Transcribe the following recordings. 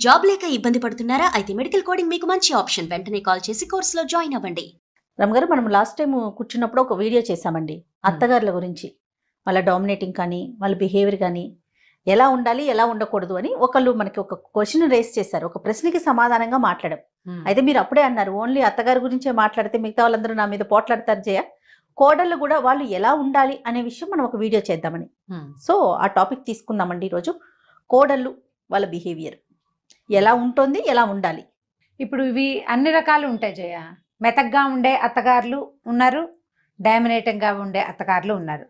Job లేక ఇబ్బంది పడుతున్నారా? అయితే మెడికల్ కోడింగ్ మీకు మంచి ఆప్షన్. వెంటనే కాల్ చేసి కోర్సులో జాయిన్ అవ్వండి. రమగారు, మనం లాస్ట్ టైం కూర్చున్నప్పుడు ఒక వీడియో చేశామండి అత్తగారుల గురించి. వాళ్ళ డామినేటింగ్ కానీ, వాళ్ళ బిహేవియర్ కానీ, ఎలా ఉండాలి, ఎలా ఉండకూడదు అని ఒకళ్ళు మనకి ఒక క్వశ్చన్ రేస్ చేశారు. ఒక ప్రశ్నకి సమాధానంగా మాట్లాడాం. అయితే మీరు అప్పుడే అన్నారు, ఓన్లీ అత్తగారి గురించే మాట్లాడితే మిగతా వాళ్ళందరూ నా మీద పోట్లాడతారు జయ. కోడళ్ళు కూడా వాళ్ళు ఎలా ఉండాలి అనే విషయం మనం ఒక వీడియో చేద్దామని. సో ఆ టాపిక్ తీసుకుందామండి ఈరోజు. కోడళ్ళు వాళ్ళ బిహేవియర్ ఎలా ఉంటుంది, ఎలా ఉండాలి. ఇప్పుడు ఇవి అన్ని రకాలు ఉంటాయి జయ. మెతగ్గా ఉండే అత్తగారులు ఉన్నారు, డామినేటింగ్గా ఉండే అత్తగారులు ఉన్నారు.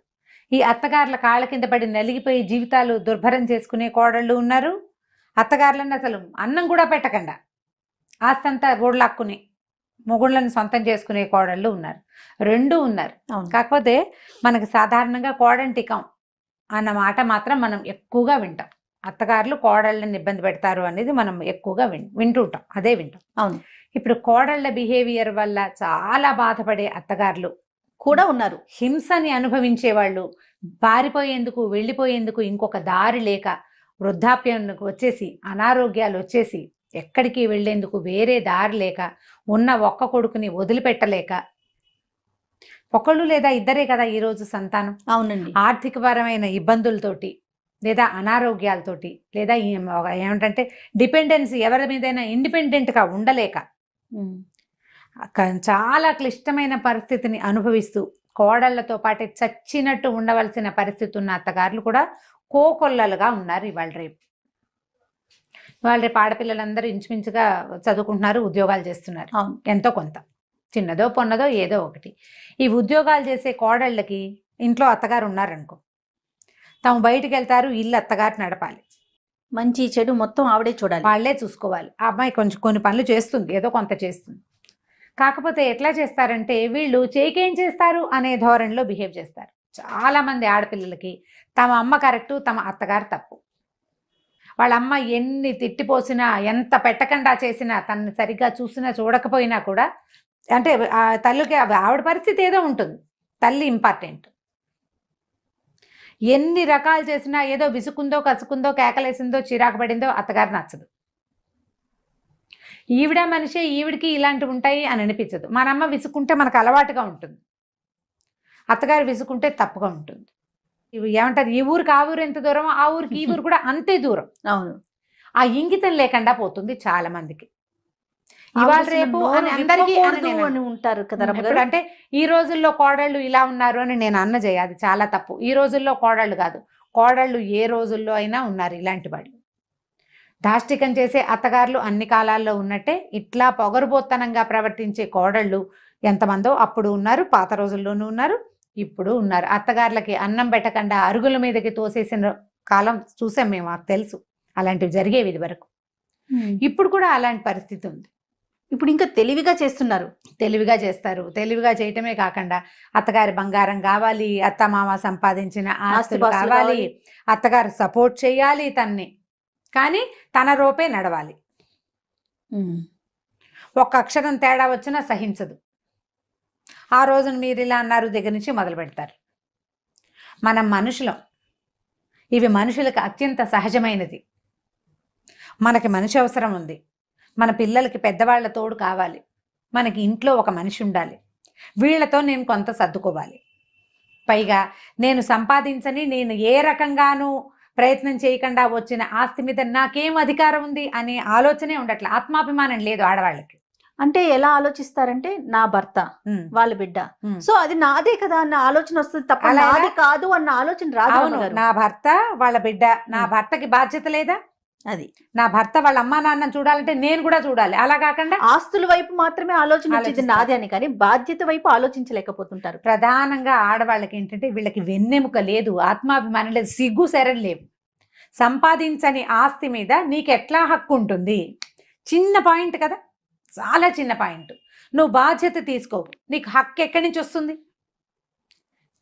ఈ అత్తగారుల కాళ్ళ కింద పడి నలిగిపోయి జీవితాలు దుర్భరం చేసుకునే కోడళ్ళు ఉన్నారు. అత్తగారులను అసలు అన్నం కూడా పెట్టకుండా ఆస్తంతా ఓడలాక్కుని మొగుళ్ళని సొంతం చేసుకునే కోడళ్ళు ఉన్నారు. రెండూ ఉన్నారు. కాకపోతే మనకు సాధారణంగా కోడంటికం అన్న మాట మాత్రం మనం ఎక్కువగా వింటాం. అత్తగారులు కోడళ్ళని ఇబ్బంది పెడతారు అనేది మనం ఎక్కువగా వింటూ ఉంటాం, అదే వింటాం. అవును. ఇప్పుడు కోడళ్ళ బిహేవియర్ వల్ల చాలా బాధపడే అత్తగారులు కూడా ఉన్నారు. హింసని అనుభవించే వాళ్ళు, పారిపోయేందుకు వెళ్ళిపోయేందుకు ఇంకొక దారి లేక, వృద్ధాప్యానికి వచ్చేసి అనారోగ్యాలు వచ్చేసి ఎక్కడికి వెళ్లేందుకు వేరే దారి లేక, ఉన్న ఒక్క కొడుకుని వదిలిపెట్టలేక, ఒకళ్ళు లేదా ఇద్దరే కదా ఈరోజు సంతానం. అవునండి. ఆర్థికపరమైన ఇబ్బందులతోటి లేదా అనారోగ్యాలతోటి లేదా ఏమిటంటే డిపెండెన్సీ, ఎవరి మీదైనా ఇండిపెండెంట్గా ఉండలేక చాలా క్లిష్టమైన పరిస్థితిని అనుభవిస్తూ కోడళ్లతో పాటే చచ్చినట్టు ఉండవలసిన పరిస్థితి ఉన్న అత్తగారులు కూడా కోకొల్లలుగా ఉన్నారు ఇవాళ రేపు. ఆడపిల్లలందరూ ఇంచుమించుగా చదువుకుంటున్నారు, ఉద్యోగాలు చేస్తున్నారు. ఎంతో కొంత, చిన్నదో పొన్నదో ఏదో ఒకటి. ఈ ఉద్యోగాలు చేసే కోడళ్ళకి ఇంట్లో అత్తగారు ఉన్నారనుకో, తాము బయటికి వెళ్తారు, ఇల్లు అత్తగారు నడపాలి, మంచి చెడు మొత్తం ఆవిడే చూడాలి, వాళ్లే చూసుకోవాలి. ఆ అమ్మాయి కొంచెం కొన్ని పనులు చేస్తుంది, ఏదో కొంత చేస్తుంది. కాకపోతే ఎట్లా చేస్తారంటే వీళ్ళు చేకేం చేస్తారు అనే ధోరణిలో బిహేవ్ చేస్తారు. చాలా మంది ఆడపిల్లలకి తమ అమ్మ కరెక్టు, తమ అత్తగారు తప్పు. వాళ్ళ అమ్మ ఎన్ని తిట్టిపోసినా, ఎంత పెట్టకుండా చేసినా, తనని సరిగ్గా చూసినా చూడకపోయినా కూడా, అంటే ఆ తల్లికి ఆవిడ పరిస్థితి ఏదో ఉంటుంది, తల్లి ఇంపార్టెంట్. ఎన్ని రకాలు చేసినా ఏదో విసుకుందో, కసుకుందో, కేకలేసిందో, చిరాకు పడిందో అత్తగారు నచ్చదు. ఈవిడ మనిషే, ఈవిడికి ఇలాంటివి ఉంటాయి అని అనిపించదు. మన అమ్మ విసుకుంటే మనకు అలవాటుగా ఉంటుంది, అత్తగారు విసుకుంటే తప్పుగా ఉంటుంది. ఇవి ఏమంటారు, ఈ ఊరికి ఆ ఊరు ఎంత దూరం, ఆ ఊరికి ఈ ఊరు కూడా అంతే దూరం. అవును. ఆ ఇంగితం లేకుండా పోతుంది చాలా మందికి. ఇవాళ రేపు అని అందరికీ ఉంటారు కదా. అంటే ఈ రోజుల్లో కోడళ్ళు ఇలా ఉన్నారు అని నేను అన్న చేయ, అది చాలా తప్పు. ఈ రోజుల్లో కోడళ్ళు కాదు, కోడళ్ళు ఏ రోజుల్లో అయినా ఉన్నారు ఇలాంటి వాళ్ళు. దాష్టికం చేసే అత్తగారులు అన్ని కాలాల్లో ఉన్నట్టే ఇట్లా పొగరుబోత్తనంగా ప్రవర్తించే కోడళ్ళు ఎంతమందో అప్పుడు ఉన్నారు, పాత రోజుల్లోనూ ఉన్నారు, ఇప్పుడు ఉన్నారు. అత్తగారులకి అన్నం పెట్టకుండా అరుగుల మీదకి తోసేసిన కాలం చూసాం మేము, మాకు తెలుసు అలాంటివి జరిగేవి ఇది వరకు. ఇప్పుడు కూడా అలాంటి పరిస్థితి ఉంది. ఇప్పుడు ఇంకా తెలివిగా చేస్తున్నారు, తెలివిగా చేస్తారు. తెలివిగా చేయటమే కాకుండా అత్తగారి బంగారం కావాలి, అత్తమామ సంపాదించిన ఆస్తులు కావాలి, అత్తగారు సపోర్ట్ చేయాలి తన్ని, కానీ తన రూపే నడవాలి. ఒక్క అక్షరం తేడా వచ్చినా సహించదు. ఆ రోజున మీరు ఇలా అన్నారు దగ్గర నుంచి మొదలు పెడతారు. మనం మనుషులం, ఇవి మనుషులకు అత్యంత సహజమైనది. మనకి మనిషి అవసరం ఉంది, మన పిల్లలకి పెద్దవాళ్ల తోడు కావాలి, మనకి ఇంట్లో ఒక మనిషి ఉండాలి, వీళ్లతో నేను కొంత సర్దుకోవాలి. పైగా నేను సంపాదించని, నేను ఏ రకంగానూ ప్రయత్నం చేయకుండా వచ్చిన ఆస్తి మీద నాకేం అధికారం ఉంది అనే ఆలోచనే ఉండట్లే. ఆత్మాభిమానం లేదు ఆడవాళ్ళకి. అంటే ఎలా ఆలోచిస్తారంటే నా భర్త, వాళ్ళ బిడ్డ, సో అది నాదే కదా అన్న ఆలోచన వస్తుంది తప్ప నాది కాదు అన్న ఆలోచన రాదు. నా భర్త వాళ్ళ బిడ్డ, నా భర్తకి బాధ్యత లేదా? అది నా భర్త వాళ్ళ అమ్మా నాన్న చూడాలంటే నేను కూడా చూడాలి. అలా కాకుండా ఆస్తుల వైపు మాత్రమే ఆలోచన నాది అని, కానీ బాధ్యత వైపు ఆలోచించలేకపోతుంటారు. ప్రధానంగా ఆడవాళ్ళకి ఏంటంటే వీళ్ళకి వెన్నెముక లేదు, ఆత్మాభిమానం లేదు, సిగ్గు శరం లేవు. సంపాదించని ఆస్తి మీద నీకు ఎట్లా హక్కు ఉంటుంది? చిన్న పాయింట్ కదా, చాలా చిన్న పాయింట్. నువ్వు బాధ్యత తీసుకోవు, నీకు హక్కు ఎక్కడి నుంచి వస్తుంది?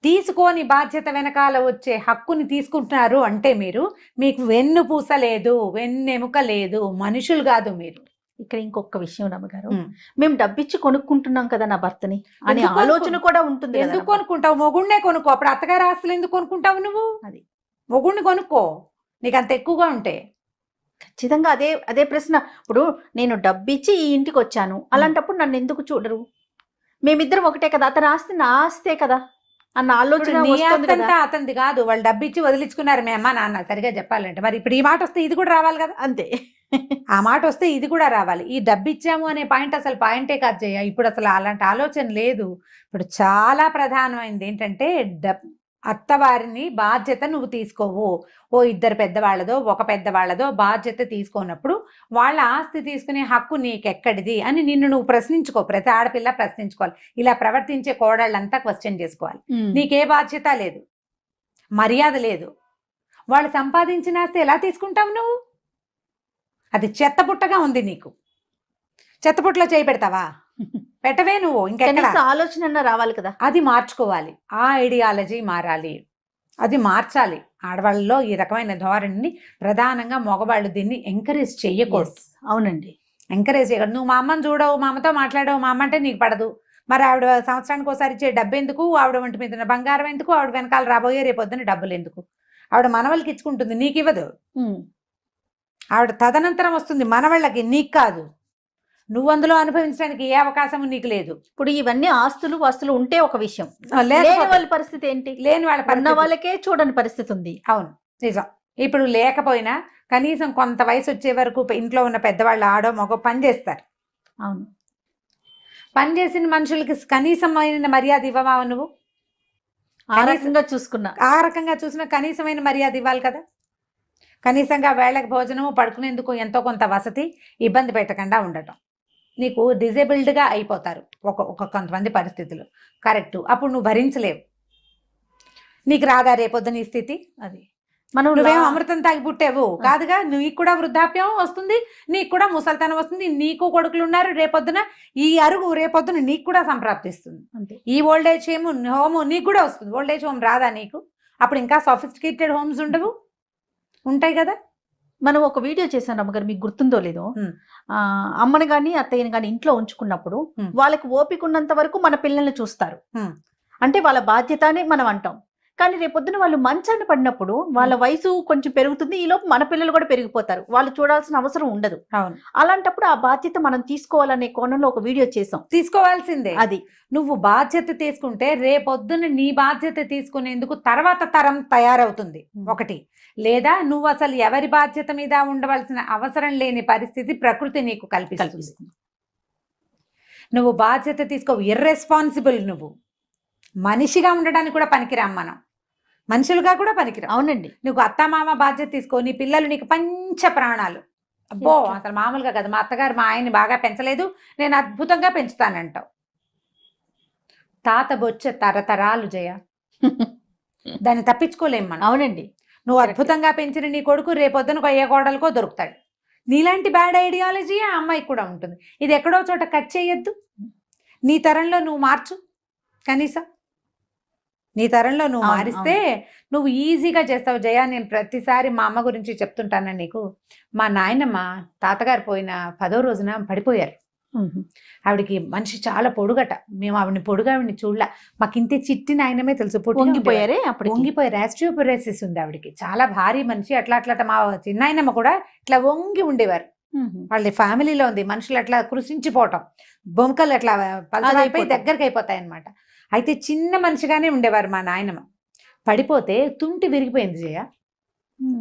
తీసుకోని బాధ్యత వెనకాల వచ్చే హక్కుని తీసుకుంటున్నారు అంటే మీకు వెన్నుపూస లేదు, వెన్నెముక లేదు, మనుషులు కాదు మీరు. ఇక్కడ ఇంకొక విషయం రమ్మగారు, మేము డబ్బిచ్చి కొనుక్కుంటున్నాం కదా నా భర్తని అనే ఆలోచన కూడా ఉంటుంది. ఎందుకు కొనుక్కుంటావు? మొగుడినే కొనుక్కో. అప్పుడు అత్తగారి ఆస్తులు ఎందుకు కొనుక్కుంటావు నువ్వు? అది మొగుడిని కొనుక్కో, నీకు అంత ఎక్కువగా ఉంటే. ఖచ్చితంగా అదే అదే ప్రశ్న. ఇప్పుడు నేను డబ్బిచ్చి ఈ ఇంటికి వచ్చాను, అలాంటప్పుడు నన్ను ఎందుకు చూడరు? మేమిద్దరం ఒకటే కదా, అతని ఆస్తి నా ఆస్తే కదా అన్న ఆలోచన ఇప్పుడు నీ వస్తుంది కదా. ఆస్తంతా అతనిది కాదు, వాళ్ళు డబ్బు ఇచ్చి వదిలించుకున్నారు మీ అమ్మ నాన్న, సరిగా చెప్పాలంటే. మరి ఇప్పుడు ఈ మాట వస్తే ఇది కూడా రావాలి కదా, అంతే. ఆ మాట వస్తే ఇది కూడా రావాలి. ఈ డబ్బు ఇచ్చాము అనే పాయింట్ అసలు పాయింటే కాదు జయ. ఇప్పుడు అసలు అలాంటి ఆలోచన లేదు. ఇప్పుడు చాలా ప్రధానమైనది ఏంటంటే అత్తవారిని బాధ్యత నువ్వు తీసుకోవు. ఓ ఇద్దరు పెద్దవాళ్ళదో ఒక పెద్దవాళ్ళదో బాధ్యత తీసుకోనప్పుడు వాళ్ళ ఆస్తి తీసుకునే హక్కు నీకెక్కడిది అని నిన్ను నువ్వు ప్రశ్నించుకో. ప్రతి ఆడపిల్ల ప్రశ్నించుకోవాలి. ఇలా ప్రవర్తించే కోడళ్ళంతా క్వశ్చన్ చేసుకోవాలి. నీకే బాధ్యత లేదు, మర్యాద లేదు. వాళ్ళు సంపాదించిన ఆస్తి ఎలా తీసుకుంటావు నువ్వు? అది చెత్తపుట్టగా ఉంది నీకు. చెత్తపుట్టలో చేయి పెడతావా? పెట్టవే నువ్వు. ఇంకెక్కడ ఆలోచన రావాలి కదా, అది మార్చుకోవాలి. ఆ ఐడియాలజీ మారాలి, అది మార్చాలి. ఆడవాళ్ళలో ఈ రకమైన ధోరణిని ప్రధానంగా మగవాళ్ళు దీన్ని ఎంకరేజ్ చెయ్యకూడదు. అవునండి, ఎంకరేజ్ చేయకూడదు. నువ్వు మా అమ్మని చూడవు, మా అమ్మతో మాట్లాడవు, మా అమ్మ అంటే నీకు పడదు. మరి ఆవిడ సంవత్సరానికి ఒకసారి ఇచ్చే డబ్బు ఎందుకు? ఆవిడ ఒంటి మీద బంగారం ఎందుకు? ఆవిడ వెనకాల రాబోయే రేపొద్దున డబ్బులు ఎందుకు? ఆవిడ మనవళ్ళకి ఇచ్చుకుంటుంది, నీకు ఇవ్వదు. ఆవిడ తదనంతరం వస్తుంది మనవళ్ళకి, నీకు కాదు. నువ్వు అందులో అనుభవించడానికి ఏ అవకాశం నీకు లేదు. ఇప్పుడు ఇవన్నీ ఆస్తులు వస్తువులు ఉంటే ఒక విషయం, వాళ్ళ పరిస్థితి ఏంటి? లేని వాళ్ళ ఉన్న వాళ్ళకే చూడని పరిస్థితి ఉంది. అవును, నిజం. ఇప్పుడు లేకపోయినా కనీసం కొంత వయసు వచ్చే వరకు ఇంట్లో ఉన్న పెద్దవాళ్ళు ఆడో మగో పని చేస్తారు. అవును, పని చేసిన మనుషులకి కనీసమైన మర్యాద ఇవ్వవా నువ్వు? ఆ రకంగా చూసిన కనీసమైన మర్యాద ఇవ్వాలి కదా. కనీసంగా వేళకి భోజనము, పడుకునేందుకు ఎంతో కొంత వసతి, ఇబ్బంది పెట్టకుండా ఉండటం. నీకు డిజేబుల్డ్గా అయిపోతారు కొంతమంది పరిస్థితులు, కరెక్టు. అప్పుడు నువ్వు భరించలేవు. నీకు రాదా రేపొద్దున ఈ స్థితి? అది నువ్వేం అమృతం తాగి పుట్టావు కాదుగా. నీకు కూడా వృద్ధాప్యం వస్తుంది, నీకు కూడా ముసలితనం వస్తుంది, నీకు కొడుకులు ఉన్నారు. రేపొద్దున ఈ అరుగు రేపొద్దున నీకు కూడా సంప్రాప్తిస్తుంది. అంతే. ఈ ఓల్డ్ ఏజ్ హోమ్ నీకు కూడా వస్తుంది. ఓల్డ్ ఏజ్ హోమ్ రాదా నీకు? అప్పుడు ఇంకా సోఫిస్టికేటెడ్ హోమ్స్ ఉండవు, ఉంటాయి కదా. మనం ఒక వీడియో చేశాను అమ్మగారు, మీకు గుర్తుందో లేదో. అమ్మని గాని అత్తయ్యని గాని ఇంట్లో ఉంచుకున్నప్పుడు వాళ్ళకి ఓపిక ఉన్నంత వరకు మన పిల్లల్ని చూస్తారు, అంటే వాళ్ళ బాధ్యత అని మనం అంటాం. కానీ రేపొద్దున వాళ్ళు మంచాన్ని పడినప్పుడు వాళ్ళ వయసు కొంచెం పెరుగుతుంది, ఈలోపు మన పిల్లలు కూడా పెరిగిపోతారు, వాళ్ళు చూడాల్సిన అవసరం ఉండదు. అవును, అలాంటప్పుడు ఆ బాధ్యత మనం తీసుకోవాలనే కోణంలో ఒక వీడియో చేసాం. తీసుకోవాల్సిందే. అది నువ్వు బాధ్యత తీసుకుంటే రేపొద్దున నీ బాధ్యత తీసుకునేందుకు తర్వాత తరం తయారవుతుంది ఒకటి. లేదా నువ్వు అసలు ఎవరి బాధ్యత మీద ఉండవలసిన అవసరం లేని పరిస్థితి ప్రకృతి నీకు కల్పిస్తుంది. నువ్వు బాధ్యత తీసుకో, ఇర్రెస్పాన్సిబుల్. నువ్వు మనిషిగా ఉండడానికి కూడా పనికిరాం, మనం మనుషులుగా కూడా పనికిరాం. అవునండి. నువ్వు అత్తమామ బాధ్యత తీసుకో, నీ పిల్లలు నీకు పంచ ప్రాణాలు. అబ్బో అసలు మామూలుగా కదా, మా అత్తగారు మా ఆయన్ని బాగా పెంచలేదు, నేను అద్భుతంగా పెంచుతానంటావు. తాత బొచ్చ తరతరాలు జయ, దాన్ని తప్పించుకోలేం మనం. అవునండి. నువ్వు అద్భుతంగా పెంచిన నీ కొడుకు రేపొద్దున ఏ కోడలకో దొరుకుతాడు. నీలాంటి బ్యాడ్ ఐడియాలజీ ఆ అమ్మాయికి కూడా ఉంటుంది. ఇది ఎక్కడో చోట కట్ చేయొద్దు. నీ తరంలో నువ్వు మార్చు, కనీసం నీ తరంలో నువ్వు మారిస్తే నువ్వు ఈజీగా చేస్తావు జయ. నేను ప్రతిసారి మా అమ్మ గురించి చెప్తుంటాను నీకు. మా నాయనమ్మ తాతగారు పోయిన 10వ రోజున పడిపోయారు. ఆవిడికి మనిషి చాలా పొడుగట. మేము ఆవిడని చూడలే, మాకు ఇంతే చిట్టి నాయనమే తెలుసు. పొంగిపోయారే, అప్పుడు వంగిపోయారు. ఆస్టియోపొరోసిస్ ఉంది ఆవిడికి, చాలా భారీ మనిషి. అట్లా మా చిన్నాయనమ్మ కూడా ఇట్లా వంగి ఉండేవారు. వాళ్ళ ఫ్యామిలీలో ఉంది మనుషులు అట్లా కృషించిపోవటం, బొంకలు అట్లా పలచలైపోయి దగ్గరికి అయిపోతాయి అనమాట. అయితే చిన్న మనిషిగానే ఉండేవారు మా నాయనమ్మ. పడిపోతే తుంటి విరిగిపోయింది జయ.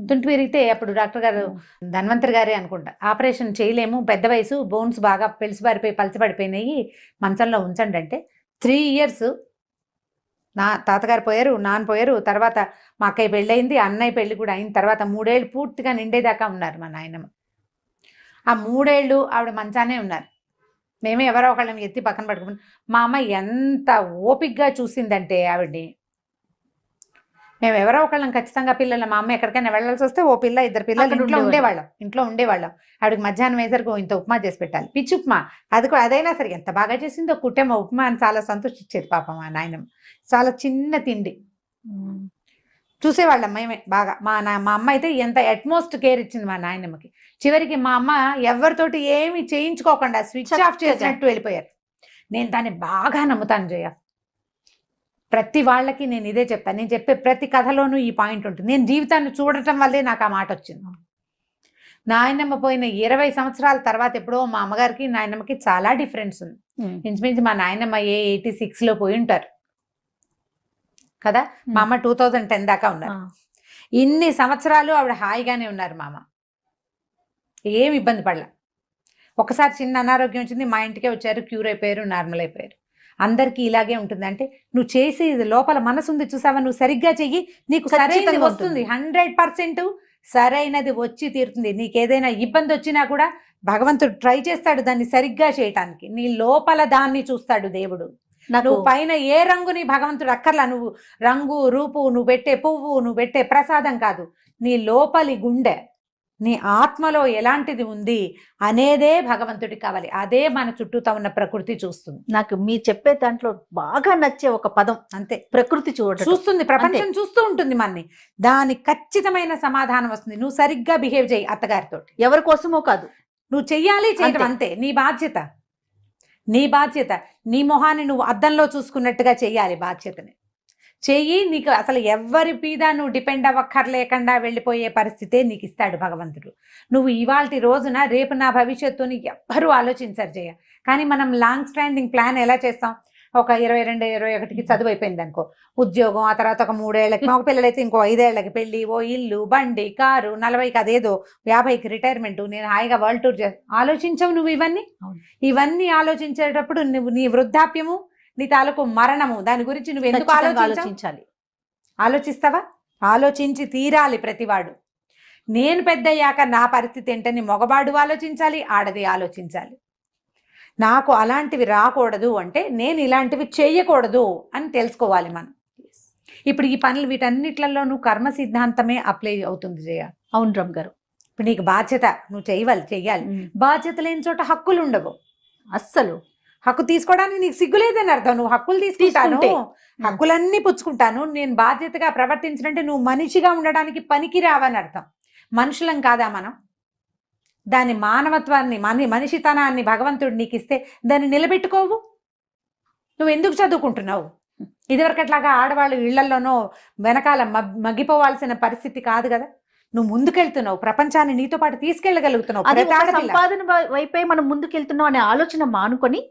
తుంటి విరిగితే అప్పుడు డాక్టర్ గారు, ధన్వంతరి గారే అనుకుంటా, ఆపరేషన్ చేయలేము, పెద్ద వయసు, బోన్స్ బాగా పెలిసిబారిపోయి పలచబడిపోయినాయి, మంచంలో ఉంచండి అంటే 3 years నా తాతగారు పోయారు, నాన్న పోయారు. తర్వాత మా అక్కయ్య పెళ్ళయింది, అన్నయ్య పెళ్ళి కూడా అయిన తర్వాత 3 ఏళ్ళు పూర్తిగా నిండేదాకా ఉన్నారు మా నాయనమ్మ. ఆ 3 ఏళ్ళు ఆవిడ మంచానే ఉన్నారు. మేమే ఎవరో ఒకళ్ళని ఎత్తి పక్కన పట్టుకుని, మా అమ్మ ఎంత ఓపికగా చూసిందంటే ఆవిడ్ని. మేము ఎవరో ఒకళ్ళం ఖచ్చితంగా పిల్లలు, మా అమ్మ ఎక్కడికైనా వెళ్ళాల్సి వస్తే ఓ పిల్ల 2 పిల్లలు ఇంట్లో ఉండేవాళ్ళం. ఆవిడకి మధ్యాహ్నం వేసరికి ఇంత ఉప్మా చేసి పెట్టాలి, పిచ్చి ఉప్మా. అది కూడా అదైనా సరే ఎంత బాగా చేసిందో, కుట్టేమో ఉప్మా అని చాలా సంతోషించేది పాపం మా నాయనమ్మ. చాలా చిన్న తిండి చూసేవాళ్ళం మేమే బాగా. మా అమ్మ అయితే ఎంత అట్మోస్ట్ కేర్ ఇచ్చింది మా నాయనమ్మకి. చివరికి మా అమ్మ ఎవరితోటి ఏమి చేయించుకోకుండా స్విచ్ ఆఫ్ చేసినట్టు వెళ్ళిపోయారు. నేను దాన్ని బాగా నమ్ముతాను జయ. ప్రతి వాళ్ళకి నేను ఇదే చెప్తాను. నేను చెప్పే ప్రతి కథలోనూ ఈ పాయింట్ ఉంటుంది. నేను జీవితాన్ని చూడటం వల్లే నాకు ఆ మాట వచ్చింది. నాయనమ్మ పోయిన 20 సంవత్సరాల తర్వాత ఎప్పుడో మా అమ్మగారికి నాయనమ్మకి చాలా డిఫరెన్స్ ఉంది. ఇంచుమించు మా నాయనమ్మ 86లో పోయి ఉంటారు కదా. మా అమ్మ 2010 దాకా ఉన్నారు. ఇన్ని సంవత్సరాలు ఆవిడ హాయిగానే ఉన్నారు. మా అమ్మ ఏం ఇబ్బంది పడలే. ఒకసారి చిన్న అనారోగ్యం వచ్చింది, మా ఇంటికే వచ్చారు, క్యూర్ అయిపోయారు, నార్మల్ అయిపోయారు. అందరికీ ఇలాగే ఉంటుంది. అంటే నువ్వు చేసి లోపల మనసు ఉంది చూసావా, నువ్వు సరిగ్గా చెయ్యి, నీకు సరైనది వస్తుంది. 100% సరైనది వచ్చి తీరుతుంది. నీకు ఏదైనా ఇబ్బంది వచ్చినా కూడా భగవంతుడు ట్రై చేస్తాడు దాన్ని సరిగ్గా చేయటానికి. నీ లోపల దాన్ని చూస్తాడు దేవుడు. నువ్వు పైన ఏ రంగు నీ భగవంతుడు అక్కర్లా. నువ్వు రంగు రూపు, నువ్వు పెట్టే పువ్వు, నువ్వు పెట్టే ప్రసాదం కాదు, నీ లోపలి గుండె, నీ ఆత్మలో ఎలాంటిది ఉంది అనేదే భగవంతుడికి కావాలి. అదే మన చుట్టూతో ఉన్న ప్రకృతి చూస్తుంది. నాకు మీరు చెప్పే దాంట్లో బాగా నచ్చే ఒక పదం అంతే, ప్రకృతి చూస్తుంది, ప్రపంచం చూస్తూ ఉంటుంది మనని. దానికి ఖచ్చితమైన సమాధానం వస్తుంది. నువ్వు సరిగ్గా బిహేవ్ చేయి అత్తగారితో. ఎవరి కోసమో కాదు, నువ్వు చెయ్యాలి, చేయడం అంతే. నీ బాధ్యత, నీ బాధ్యత. నీ మొహాన్ని నువ్వు అద్దంలో చూసుకున్నట్టుగా చెయ్యాలి. బాధ్యతని చెయ్యి. నీకు అసలు ఎవరి మీద నువ్వు డిపెండ్ అవ్వక్కర్లేకుండా వెళ్ళిపోయే పరిస్థితే నీకు ఇస్తాడు భగవంతుడు. నువ్వు ఇవాల్టి రోజున రేపు నా భవిష్యత్తుని ఎవ్వరూ ఆలోచించరు జయ. కానీ మనం లాంగ్ స్టాండింగ్ ప్లాన్ ఎలా చేస్తాం? ఒక 22, 21కి చదువు అయిపోయింది అనుకో, ఉద్యోగం, ఆ తర్వాత ఒక 3 ఏళ్ళకి, మగ పిల్లలైతే ఇంకో 5 ఏళ్ళకి పెళ్ళి, ఓ ఇల్లు, బండి, కారు, 40కి అదేదో, 50కి రిటైర్మెంట్, నేను హాయిగా వరల్డ్ టూర్ ఆలోచించవు నువ్వు. ఇవన్నీ ఆలోచించేటప్పుడు నువ్వు నీ వృద్ధాప్యము, నీ తాలూకు మరణము, దాని గురించి నువ్వు ఎందుకు ఆలోచించాలి? ఆలోచిస్తావా? ఆలోచించి తీరాలి ప్రతివాడు. నేను పెద్దయ్యాక నా పరిస్థితి ఏంటని మగవాడు ఆలోచించాలి, ఆడది ఆలోచించాలి. నాకు అలాంటివి రాకూడదు అంటే నేను ఇలాంటివి చేయకూడదు అని తెలుసుకోవాలి మనం. ఇప్పుడు ఈ పనులు వీటన్నిట్లలో నువ్వు కర్మ సిద్ధాంతమే అప్లై అవుతుంది జయ. అవును రమ్ గారు. ఇప్పుడు నీకు బాధ్యత, నువ్వు చెయ్యాలి. బాధ్యత లేని చోట హక్కులు ఉండవు. అస్సలు హక్కు తీసుకోవడానికి నీకు సిగ్గులేదని అర్థం. నువ్వు హక్కులు తీసుకుంటాను, హక్కులన్నీ పుచ్చుకుంటాను, నేను బాధ్యతగా ప్రవర్తించినంటే నువ్వు మనిషిగా ఉండడానికి పనికి రావని అర్థం. మనుషులం కాదా మనం? దాని మానవత్వాన్ని, మనిషితనాన్ని భగవంతుడు నీకు ఇస్తే దాన్ని నిలబెట్టుకోవు. నువ్వు ఎందుకు చదువుకుంటున్నావు? ఇదివరకట్లాగా ఆడవాళ్ళు ఇళ్లలోనో వెనకాల మగ్గిపోవాల్సిన పరిస్థితి కాదు కదా. నువ్వు ముందుకెళ్తున్నావు, ప్రపంచాన్ని నీతో పాటు తీసుకెళ్లగలుగుతున్నావు. సంపాదన వైపే మనం ముందుకెళ్తున్నాం అనే ఆలోచన మానుకొని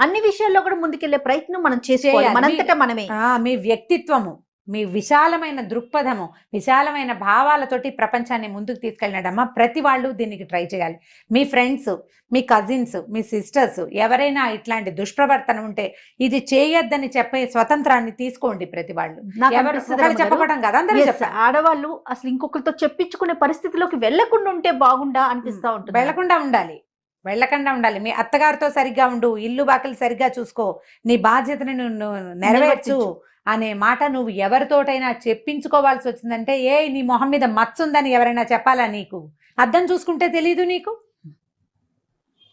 అన్ని విషయాల్లో కూడా ముందుకెళ్లే ప్రయత్నం మనం చేసేయాలి. మనంతటా మనమే. మీ వ్యక్తిత్వము, మీ విశాలమైన దృక్పథము, విశాలమైన భావాలతోటి ప్రపంచాన్ని ముందుకు తీసుకెళ్ళినాడమ్మా. ప్రతి వాళ్ళు దీనికి ట్రై చేయాలి. మీ ఫ్రెండ్స్, మీ కజిన్స్, మీ సిస్టర్స్ ఎవరైనా ఇట్లాంటి దుష్ప్రవర్తన ఉంటే ఇది చేయొద్దని చెప్పే స్వతంత్రాన్ని తీసుకోండి. ప్రతి వాళ్ళు చెప్పడం కదా, అందరూ ఆడవాళ్ళు అసలు ఇంకొకరితో చెప్పించుకునే పరిస్థితిలోకి వెళ్లకుండా ఉంటే బాగుండా అనిపిస్తా ఉంటుంది. వెళ్లకుండా ఉండాలి. మీ అత్తగారితో సరిగ్గా ఉండు, ఇల్లు బాకలు సరిగ్గా చూసుకో, నీ బాధ్యతని నువ్వు నెరవేర్చు అనే మాట నువ్వు ఎవరితోటైనా చెప్పించుకోవాల్సి వచ్చిందంటే, నీ మొహం మీద మచ్చ ఉందని ఎవరైనా చెప్పాలా నీకు? అద్దం చూసుకుంటే తెలీదు నీకు?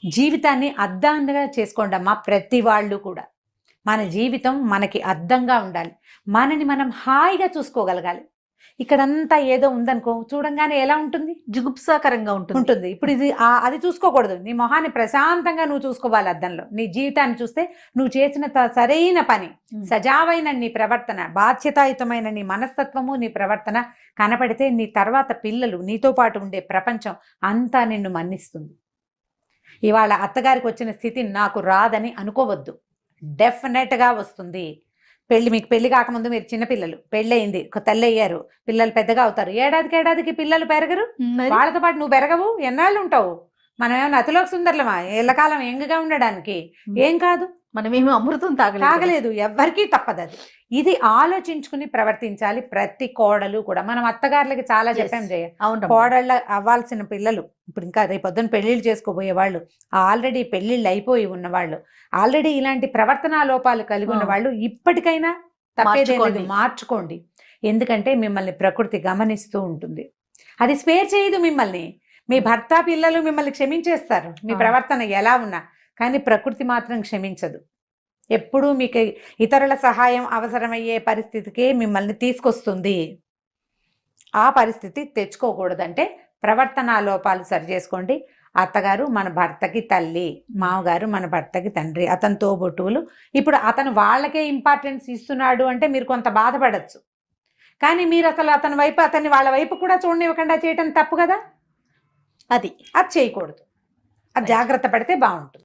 జీవితాన్ని అద్దంగా చేసుకోండి అమ్మా. ప్రతి వాళ్ళు కూడా మన జీవితం మనకి అద్దంగా ఉండాలి. మనని మనం హాయిగా చూసుకోగలగాలి. ఇక్కడంతా ఏదో ఉందనుకో, చూడంగానే ఎలా ఉంటుంది? జుగుప్సాకరంగా ఉంటుంది. ఇప్పుడు అది చూసుకోకూడదు. నీ మొహాన్ని ప్రశాంతంగా నువ్వు చూసుకోవాలి అద్దంలో. నీ జీవితాన్ని చూస్తే నువ్వు చేసిన సరైన పని, సజావైన నీ ప్రవర్తన, బాధ్యతాయుతమైన నీ మనస్తత్వము, నీ ప్రవర్తన కనపడితే నీ తర్వాత పిల్లలు, నీతో పాటు ఉండే ప్రపంచం అంతా నిన్ను మన్నిస్తుంది. ఇవాళ అత్తగారికి వచ్చిన స్థితి నాకు రాదని అనుకోవద్దు. డెఫినెట్గా వస్తుంది. మీకు పెళ్లి కాకముందు మీరు చిన్నపిల్లలు, పెళ్ళయింది, తల్లి అయ్యారు, పిల్లలు పెద్దగా అవుతారు. ఏడాదికి పిల్లలు పెరగరు. వాళ్ళతో పాటు నువ్వు పెరగవు. ఎన్నాళ్ళు ఉంటావు? మనం ఏమన్నా అతిలోక సుందరులమా ఎల్లకాలం ఎంగగా ఉండడానికి? ఏం కాదు. మనమేమి అమృతం తాగలేదు. ఎవ్వరికీ తప్పదు అది. ఇది ఆలోచించుకుని ప్రవర్తించాలి ప్రతి కోడలు కూడా. మనం అత్తగారులకి చాలా చెప్పాం జయ. కోడళ్ళ అవ్వాల్సిన పిల్లలు, ఇప్పుడు ఇంకా రేపొద్దున పెళ్లిళ్ళు చేసుకోబోయే వాళ్ళు, ఆల్రెడీ పెళ్లిళ్ళు అయిపోయి ఉన్నవాళ్ళు, ఆల్రెడీ ఇలాంటి ప్రవర్తనా లోపాలు కలిగి ఉన్న వాళ్ళు ఇప్పటికైనా తప్పేదేలేదు, మార్చుకోండి. ఎందుకంటే మిమ్మల్ని ప్రకృతి గమనిస్తూ ఉంటుంది. అది స్పేర్ చేయదు మిమ్మల్ని. మీ భర్త, పిల్లలు మిమ్మల్ని క్షమించేస్తారు మీ ప్రవర్తన ఎలా ఉన్నా, కానీ ప్రకృతి మాత్రం క్షమించదు. ఎప్పుడూ మీకు ఇతరుల సహాయం అవసరమయ్యే పరిస్థితికే మిమ్మల్ని తీసుకొస్తుంది. ఆ పరిస్థితి తెచ్చుకోకూడదంటే ప్రవర్తనా లోపాలు సరి చేసుకోండి. అత్తగారు మన భర్తకి తల్లి, మామగారు మన భర్తకి తండ్రి, అతని తోబుట్టువులు. ఇప్పుడు అతను వాళ్ళకే ఇంపార్టెన్స్ ఇస్తున్నాడు అంటే మీరు కొంత బాధపడచ్చు. కానీ మీరు అసలు అతని వైపు, అతన్ని వాళ్ళ వైపు కూడా చూడనివ్వకుండా చేయటం తప్పు కదా. అది అది చేయకూడదు. అది జాగ్రత్త పడితే బాగుంటుంది.